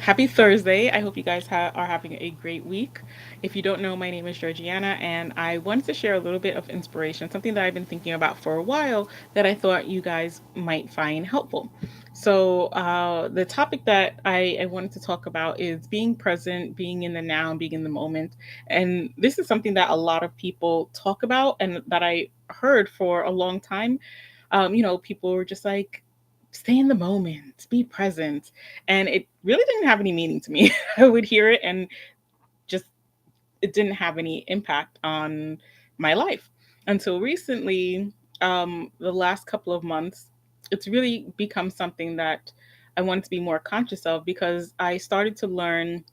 Happy Thursday. I hope you guys are having a great week. If you don't know, my name is Georgiana, and I wanted to share a little bit of inspiration, something that I've been thinking about for a while that I thought you guys might find helpful. The topic that I wanted to talk about is being present, being in the now, being in the moment. And this is something that a lot of people talk about and that I heard for a long time. People were just like, stay in the moment, be present, and it really didn't have any meaning to me. I would hear it and just it didn't have any impact on my life until recently. The last couple of months, it's really become something that I wanted to be more conscious of because I started to learn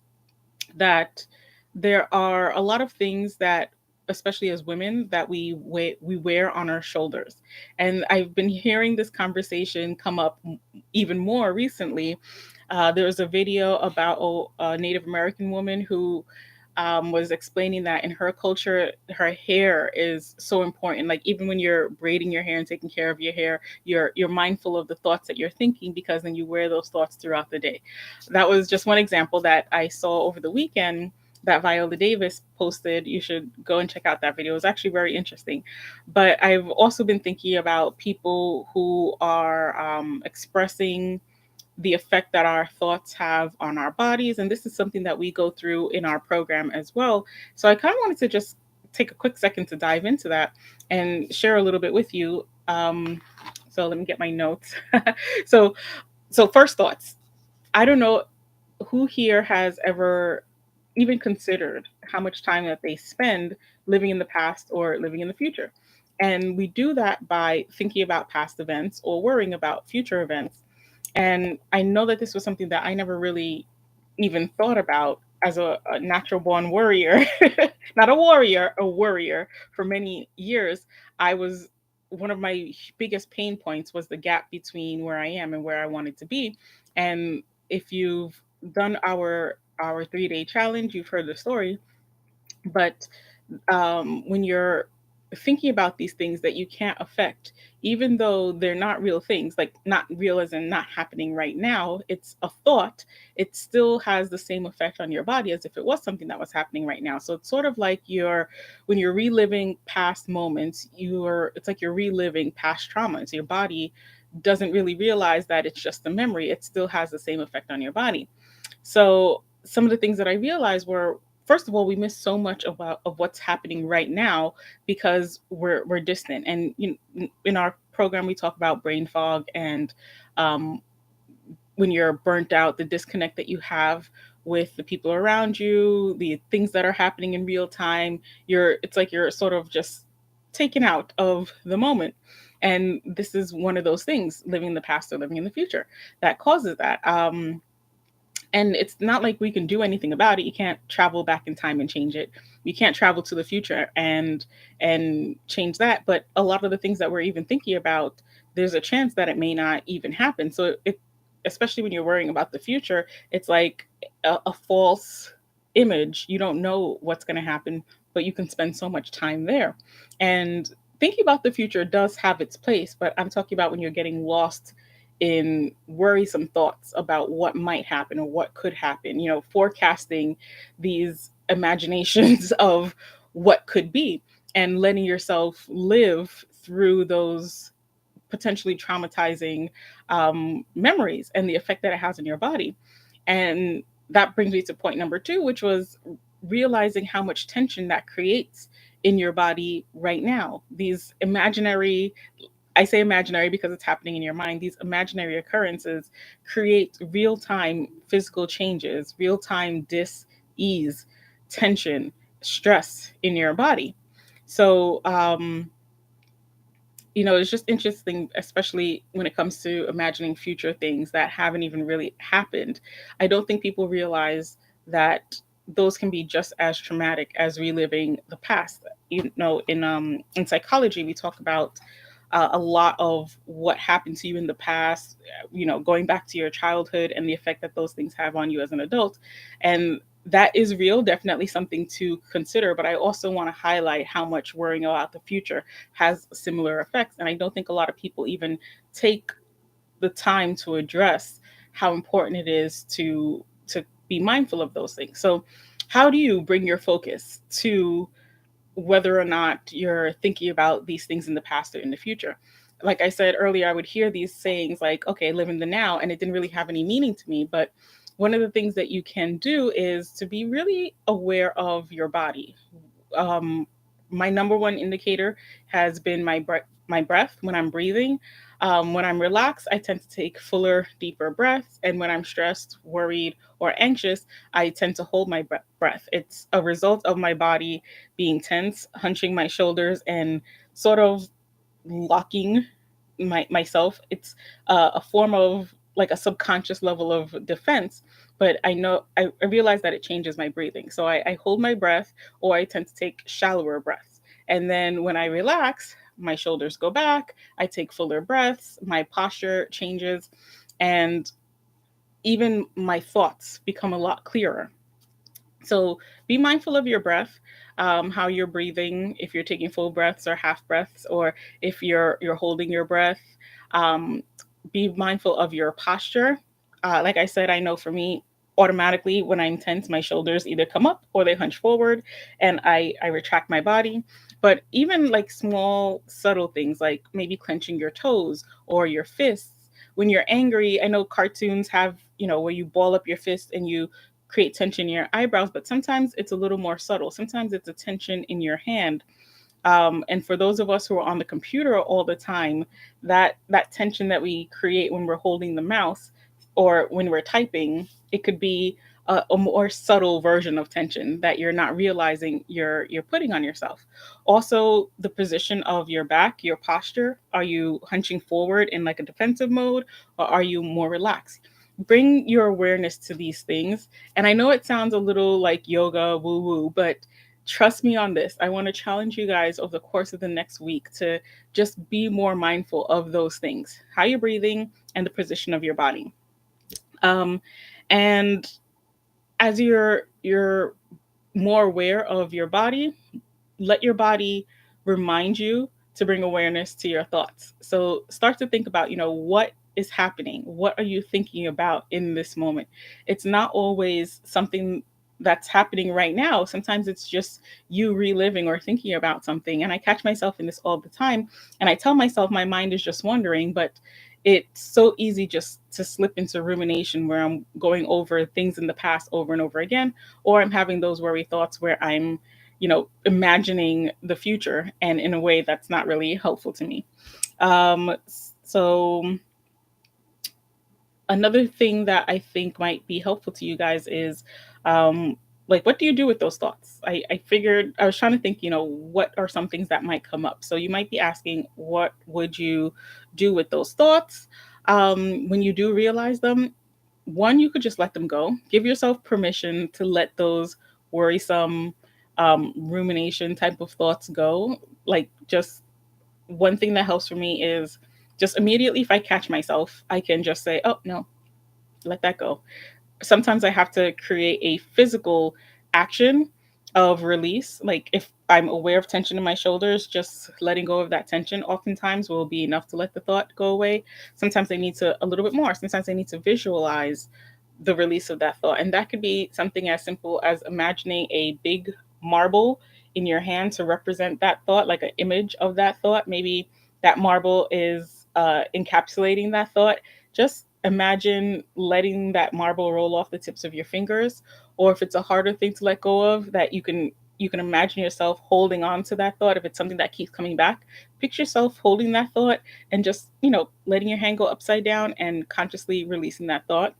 that there are a lot of things that, especially as women, that we wear on our shoulders. And I've been hearing this conversation come up even more recently. There was a video about a Native American woman who was explaining that in her culture, her hair is so important. Like even when you're braiding your hair and taking care of your hair, you're mindful of the thoughts that you're thinking because then you wear those thoughts throughout the day. That was just one example that I saw over the weekend that Viola Davis posted. You should go and check out that video. It was actually very interesting. But I've also been thinking about people who are expressing the effect that our thoughts have on our bodies. And this is something that we go through in our program as well. So I kind of wanted to just take a quick second to dive into that and share a little bit with you. So let me get my notes. so, so first thoughts. I don't know who here has ever even considered how much time that they spend living in the past or living in the future. And we do that by thinking about past events or worrying about future events. And I know that this was something that I never really even thought about as a natural born worrier, not a warrior, a worrier for many years. I was one of my biggest pain points was the gap between where I am and where I wanted to be. And if you've done our 3 day challenge, you've heard the story. But when you're thinking about these things that you can't affect, even though they're not real things, like not real as in not happening right now, it's a thought, it still has the same effect on your body as if it was something that was happening right now. So it's sort of like when you're reliving past moments, it's like you're reliving past traumas. Your body doesn't really realize that it's just a memory, it still has the same effect on your body. So some of the things that I realized were, first of all, we miss so much of what's happening right now because we're distant. And in our program, we talk about brain fog and um, when you're burnt out, the disconnect that you have with the people around you, the things that are happening in real time. It's like you're sort of just taken out of the moment. And this is one of those things, living in the past or living in the future, that causes that. And it's not like we can do anything about it. You can't travel back in time and change it. You can't travel to the future and change that. But a lot of the things that we're even thinking about, there's a chance that it may not even happen. So it especially when you're worrying about the future, it's like a false image. You don't know what's going to happen, but you can spend so much time there. And thinking about the future does have its place, but I'm talking about when you're getting lost in worrisome thoughts about what might happen or what could happen, forecasting these imaginations of what could be and letting yourself live through those potentially traumatizing memories and the effect that it has on your body. And that brings me to point number two, which was realizing how much tension that creates in your body right now. These imaginary, I say imaginary because it's happening in your mind. These imaginary occurrences create real time physical changes, real time dis ease, tension, stress in your body. So, it's just interesting, especially when it comes to imagining future things that haven't even really happened. I don't think people realize that those can be just as traumatic as reliving the past. In psychology, we talk about a lot of what happened to you in the past, going back to your childhood and the effect that those things have on you as an adult. And that is real, definitely something to consider. But I also want to highlight how much worrying about the future has similar effects. And I don't think a lot of people even take the time to address how important it is to be mindful of those things. So, how do you bring your focus to whether or not you're thinking about these things in the past or in the future? Like I said earlier, I would hear these sayings like, okay, live in the now, and it didn't really have any meaning to me. But one of the things that you can do is to be really aware of your body. um, my number one indicator has been my breath when I'm breathing. When I'm relaxed, I tend to take fuller, deeper breaths, and when I'm stressed, worried, or anxious, I tend to hold my breath. It's a result of my body being tense, hunching my shoulders, and sort of locking myself. It's a form of like a subconscious level of defense, but I realize that it changes my breathing. So I hold my breath, or I tend to take shallower breaths. And then when I relax, my shoulders go back, I take fuller breaths, my posture changes, and even my thoughts become a lot clearer. So be mindful of your breath, how you're breathing, if you're taking full breaths or half breaths, or if you're holding your breath. Um, be mindful of your posture. Like I said, I know for me, automatically when I'm tense, my shoulders either come up or they hunch forward, and I retract my body. But even like small, subtle things like maybe clenching your toes or your fists. When you're angry, I know cartoons have, where you ball up your fist and you create tension in your eyebrows, but sometimes it's a little more subtle. Sometimes it's a tension in your hand. And for those of us who are on the computer all the time, that tension that we create when we're holding the mouse or when we're typing, it could be a more subtle version of tension that you're not realizing you're putting on yourself. Also, the position of your back, your posture. Are you hunching forward in like a defensive mode, or are you more relaxed? Bring your awareness to these things. And I know it sounds a little like yoga woo woo, but trust me on this. I want to challenge you guys over the course of the next week to just be more mindful of those things, how you're breathing and the position of your body. Um, and as you're more aware of your body, let your body remind you to bring awareness to your thoughts. So start to think about, what is happening? What are you thinking about in this moment? It's not always something that's happening right now. Sometimes it's just you reliving or thinking about something. And I catch myself in this all the time. And I tell myself my mind is just wandering, but it's so easy just to slip into rumination where I'm going over things in the past over and over again, or I'm having those worry thoughts where I'm imagining the future and in a way that's not really helpful to me. So another thing that I think might be helpful to you guys is like, what do you do with those thoughts? I figured I was trying to think, what are some things that might come up? So you might be asking, what would you do with those thoughts when you do realize them? One, you could just let them go. Give yourself permission to let those worrisome rumination type of thoughts go. Like, just one thing that helps for me is just immediately, if I catch myself, I can just say, oh, no, let that go. Sometimes I have to create a physical action of release. Like if I'm aware of tension in my shoulders, just letting go of that tension oftentimes will be enough to let the thought go away. Sometimes I need to a little bit more. Sometimes I need to visualize the release of that thought. And that could be something as simple as imagining a big marble in your hand to represent that thought, like an image of that thought. Maybe that marble is encapsulating that thought. Just imagine letting that marble roll off the tips of your fingers. Or if it's a harder thing to let go of, that you can imagine yourself holding on to that thought. If it's something that keeps coming back, picture yourself holding that thought and just, letting your hand go upside down and consciously releasing that thought.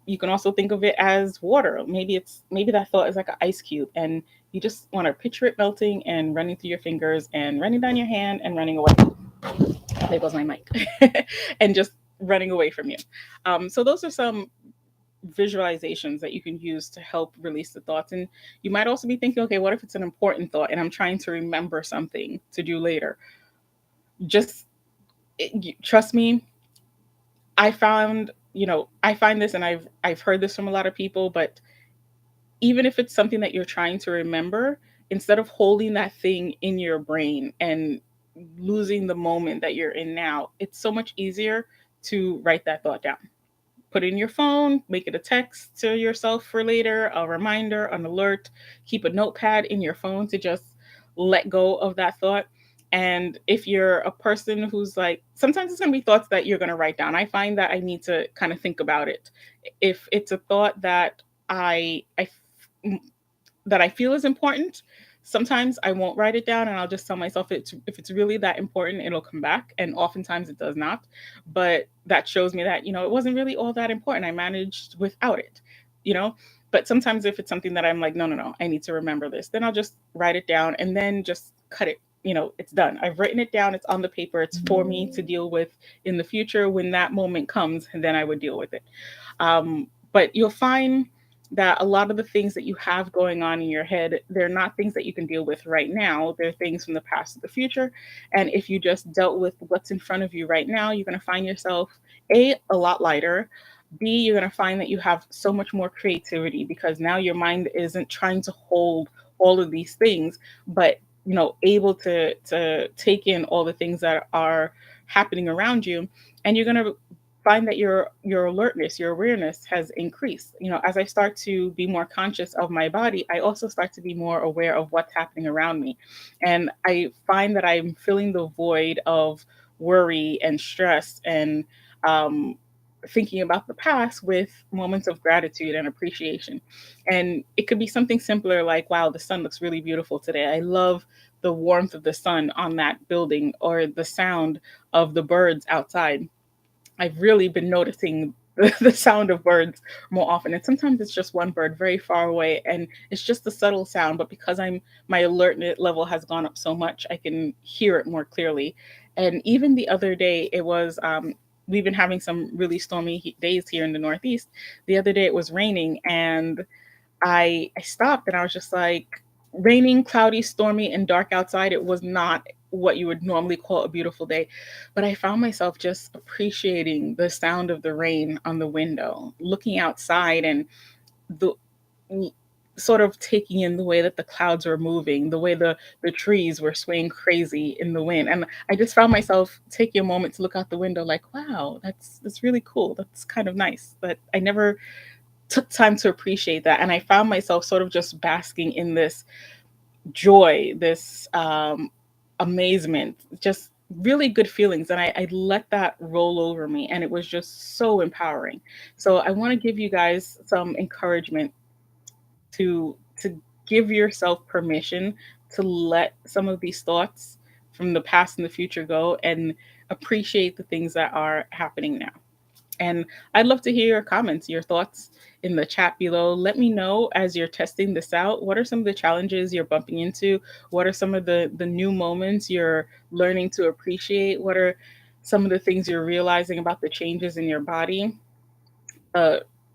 You can also think of it as water. Maybe that thought is like an ice cube, and you just want to picture it melting and running through your fingers and running down your hand and running away. There goes my mic, and just running away from you. So those are some visualizations that you can use to help release the thoughts. And you might also be thinking, okay, what if it's an important thought and I'm trying to remember something to do later? Just trust me. I find this, and I've heard this from a lot of people, but even if it's something that you're trying to remember, instead of holding that thing in your brain and losing the moment that you're in now, it's so much easier to write that thought down. put it in your phone, make it a text to yourself for later, a reminder, an alert. Keep a notepad in your phone to just let go of that thought. And if you're a person who's like, sometimes it's going to be thoughts that you're going to write down. I find that I need to kind of think about it. If it's a thought that I that I feel is important, sometimes I won't write it down and I'll just tell myself if it's really that important, it'll come back. And oftentimes it does not. But that shows me that, it wasn't really all that important. I managed without it, you know? But sometimes if it's something that I'm like, no, no, no, I need to remember this, then I'll just write it down and then just cut it. It's done. I've written it down. It's on the paper. It's for me to deal with in the future. When that moment comes, and then I would deal with it. But you'll find that a lot of the things that you have going on in your head, they're not things that you can deal with right now. They're things from the past to the future. And if you just dealt with what's in front of you right now, you're going to find yourself a lot lighter. B, you're going to find that you have so much more creativity because now your mind isn't trying to hold all of these things, but able to take in all the things that are happening around you. And you're going to find that your alertness, your awareness has increased. As I start to be more conscious of my body, I also start to be more aware of what's happening around me. And I find that I'm filling the void of worry and stress and um, thinking about the past with moments of gratitude and appreciation. And it could be something simpler like, wow, the sun looks really beautiful today. I love the warmth of the sun on that building, or the sound of the birds outside. I've really been noticing the sound of birds more often. And sometimes it's just one bird very far away and it's just a subtle sound. But because my alertness level has gone up so much, I can hear it more clearly. And even the other day, it was, we've been having some really stormy days here in the Northeast. The other day it was raining and I stopped and I was just like, raining, cloudy, stormy, and dark outside. It was not what you would normally call a beautiful day. But I found myself just appreciating the sound of the rain on the window, looking outside and the sort of taking in the way that the clouds were moving, the way the trees were swaying crazy in the wind. And I just found myself taking a moment to look out the window like, wow, that's really cool. That's kind of nice. But I never took time to appreciate that. And I found myself sort of just basking in this joy, this amazement, just really good feelings. And I let that roll over me. And it was just so empowering. So I want to give you guys some encouragement to give yourself permission to let some of these thoughts from the past and the future go and appreciate the things that are happening now. And I'd love to hear your comments, your thoughts in the chat below. Let me know as you're testing this out. What are some of the challenges you're bumping into? What are some of the new moments you're learning to appreciate? What are some of the things you're realizing about the changes in your body?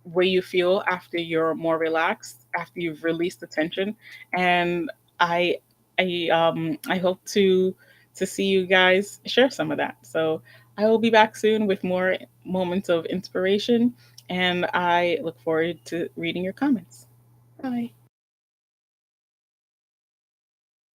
Way you feel after you're more relaxed, after you've released the tension. And I I hope to see you guys share some of that. So I will be back soon with more moments of inspiration, and I look forward to reading your comments. Bye.